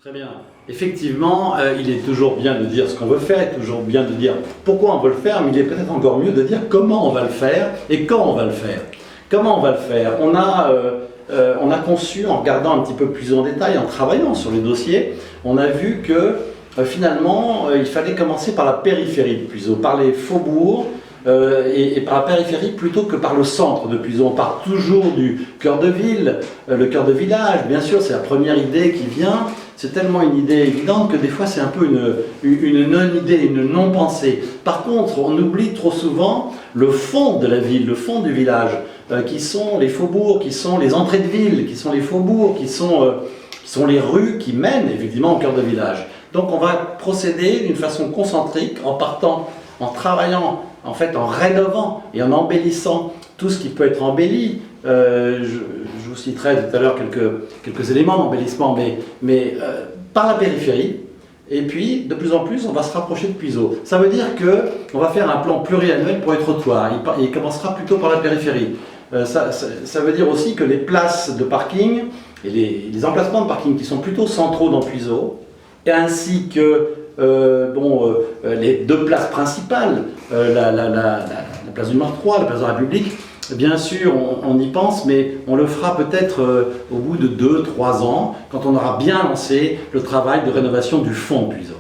Très bien. Effectivement, il est toujours bien de dire ce qu'on veut faire, il est toujours bien de dire pourquoi on veut le faire, mais il est peut-être encore mieux de dire comment on va le faire et quand on va le faire. Comment on va le faire? On a conçu, en regardant un petit peu plus en détail, en travaillant sur les dossiers, on a vu que finalement, il fallait commencer par la périphérie de Puiseaux, par les faubourgs, et par la périphérie plutôt que par le centre de Puiseaux. On part toujours du cœur de ville, le cœur de village, bien sûr, c'est la première idée qui vient. C'est tellement une idée évidente que des fois c'est un peu une non-idée, une non-pensée. Par contre, on oublie trop souvent le fond de la ville, le fond du village, qui sont les faubourgs, qui sont les entrées de ville, qui sont les faubourgs, qui sont les rues qui mènent effectivement au cœur de village. Donc on va procéder d'une façon concentrique en partant, en travaillant, en fait en rénovant et en embellissant tout ce qui peut être embelli. Je vous citerai tout à l'heure quelques éléments d'embellissement, mais par la périphérie. Et puis, de plus en plus, on va se rapprocher de Puiseaux. Ça veut dire qu'on va faire un plan pluriannuel pour les trottoirs. Il commencera plutôt par la périphérie. Ça veut dire aussi que les places de parking et les emplacements de parking qui sont plutôt centraux dans Puiseaux, ainsi que les deux places principales, la place du Mar 3, la place de la République, bien sûr, on y pense, mais on le fera peut-être au bout de 2-3 ans, quand on aura bien lancé le travail de rénovation du fond de Puiseaux.